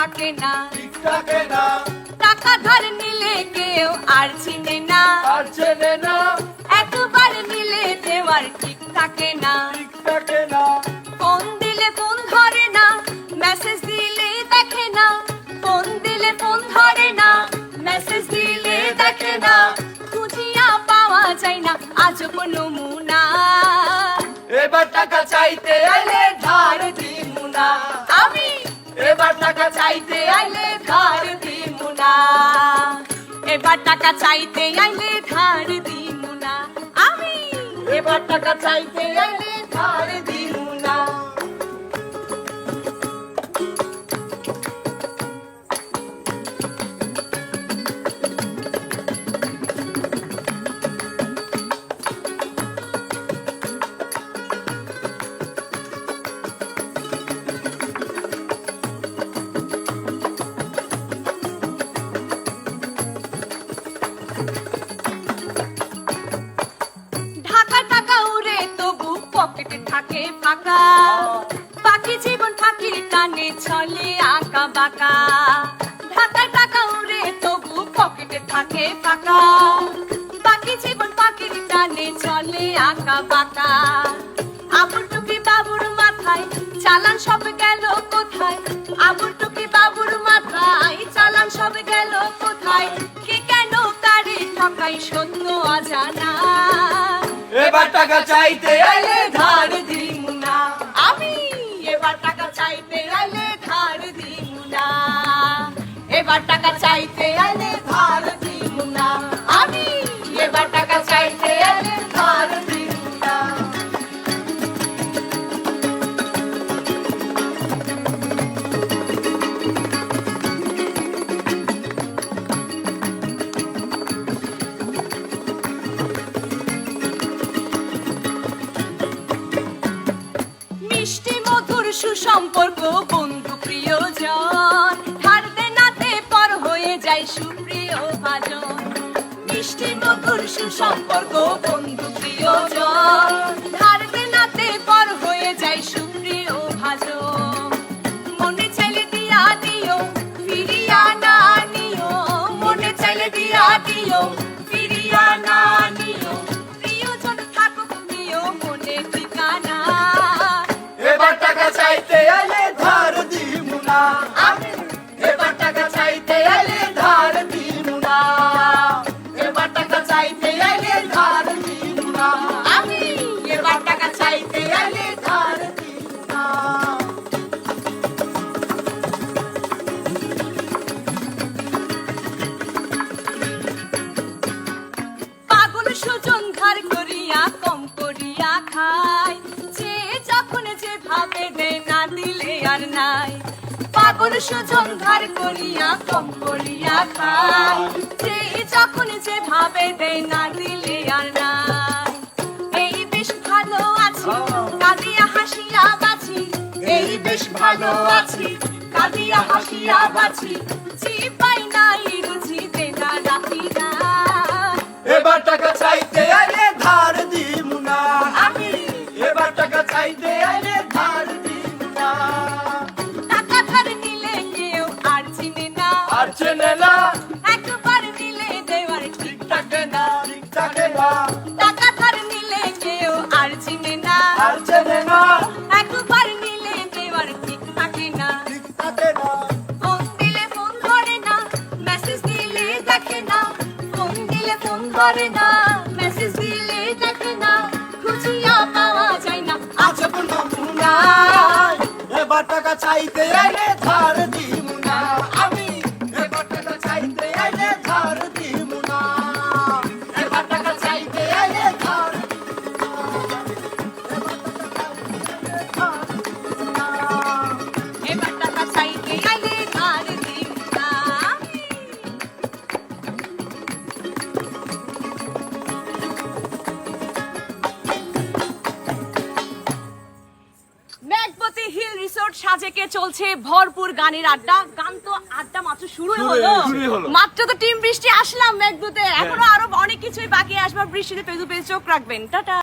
থাকে না, ঠিক থাকে না, টাকা ধার নিলে কেউ আর চিনে না, আর চেনে না, একবার নিলে দেওয়ার ঠিক থাকে না, ঠিক থাকে না, ফোন দিলে ফোন ধরে না, মেসেজ দিলে দেখে না, ফোন দিলে ফোন ধরে না, মেসেজ দিলে দেখে না, খুঁজিয়া পাওয়া যায় না আজব নমুনা। এবার টাকা চাইতে আইলে ধার দিমু না, আমি এবার টাকা চাইতে আইলে ধার দিমু না, এবার টাকা চাইতে আইলে ধার দিমু না, আমি এবার টাকা চাইতে আইলে ধার দিমু না। ঢাকা টাকা উড়ে তবু পকেটে থাকে ফাঁকা, বাকি জীবন ফাঁকির টানে চলে আঁকা বাঁকা। ঢাকা টাকা উড়ে তবু পকেটে থাকে ফাঁকা, বাকি জীবন ফাঁকির টানে চলে আঁকা বাঁকা। আবুর টুকি বাবুর মাথায় চালান সব গেল কোথায়, আবুর টুকি বাবুর মাথায় চালান সব গেল কোথায়, কে কেন কারে ঠকাই সত্য অজানা। এবার টাকা চাইতে আইলে ধার দিমু না, আমি এবার টাকা চাইতে আইলে ধার দিমু না, এবার টাকা চাইতে আইলে ধার দিমু না, আমি এবার টাকা চাইতে আইলে ধার দিমু না। মিষ্টি মধুর সুসম্পর্ক বন্ধু প্রিয়জন, ধার দেনাতে পর হয়ে যায় সুপ্রিয় ভাজন। মিষ্টি মধুর সুসম্পর্ক বন্ধু প্রিয়জন, ধার দেনাতে পর হয়ে যায় সুপ্রিয় ভাজন। মনে চাইলে দিয়া দিও ফিরিয়া না নিও, মনে চাইলে দিয়া দিও ফিরিয়া না নিও, প্রিয়জন থাকুক প্রিয় মনে ঠিকানা। এবার টাকা চাইতে আইলে ধার দিমু না, আমি এবার টাকা চাইতে আইলে ধার দিমু না, এবার টাকা চাইতে আইলে ধার দিমু না, আমি এবার টাকা চাইতে আইলে ধার দিমু না। পাগল সুজন ধার করিয়া কম করিয়া খায়, যে যখন যে ভাবে দে না দিলে আর নাই। পাগল সুজন ধার করিয়া কম করিয়া খায়, যে যখন যে ভাবে দে না দিলে আর নাই। এই বেশ ভালো আছি কাঁদিয়া হাসিয়া বাঁচি, এই বেশ ভালো আছি কাঁদিয়া হাসিয়া বাঁচি, যে পাই নাই রুচি দে না রাখি না। এবার টাকা চাইতে আইলে ধার দিমু না, আমি এবার টাকা চাইতে আইলে ধার দিমু না, টাকা ধার নিলে কেউ আর চিনে না, আর চেনে না, একবার নিলে দেওয়ার ঠিক থাকে না, ঠিক থাকে না, টাকা ধার নিলে কেউ আর চিনে না, আর চেনে না, একবার নিলে দেওয়ার ঠিক থাকে না, ঠিক থাকে না, ফোন দিলে ফোন ধরে না, মেসেজ দিলে দেখে না, ফোন দিলে ফোন ধরে না, মেসেজ দিলে দেখে না, খুঁজিয়া পাওয়া যায় না আজব নমুনা। এবার টাকা চাইতে আইলে ধার দিমু না, আমি এবার টাকা চাইতে আইলে ধার দিমু না, এবার টাকা চাইতে আইলে ধার দিমু না, এবার টাকা চাইতে আইলে ধার দিমু না। মেঘবতী হিল রিসোর্ট সাজেকে চলছে ভরপুর গানের আড্ডা। গান তো আড্ডা মাত্র শুরুই হলো, মাত্র তো টিম বৃষ্টি আসলাম মেঘদূতে, এখনো আরো অনেক কিছুই বাকি আসবে। বৃষ্টিতে পেজু পেজু চোখ রাখবেন। টাটা।